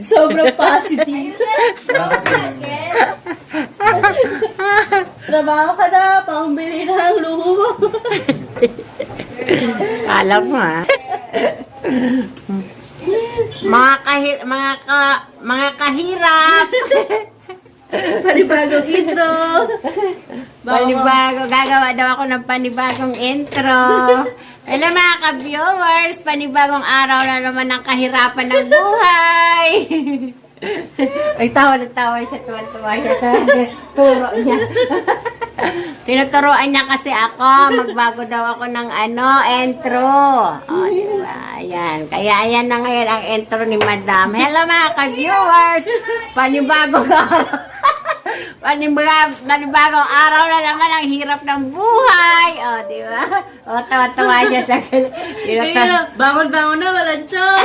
Sobrang positive. Trabaho ka na, pambili ng luho mo. Alam mo ha. Mga kahirap. Panibagong intro. Panibago. Gagawa daw ako ng panibagong intro. Hello mga ka-viewers. Panibagong araw na naman ng kahirapan ng buhay. Ay, tawa siya. Tuwa siya sa turo niya. Tinuturoan niya kasi ako. Magbago daw ako ng intro. O, diba? Ayan. Kaya ayan na ngayon ang intro ni Madam. Hello mga ka-viewers. Panibagong araw. Panibagong araw na naman ang hirap ng buhay. O, diba? O, tawa-tawa siya sa Bangon-bangon na, walang tiyan.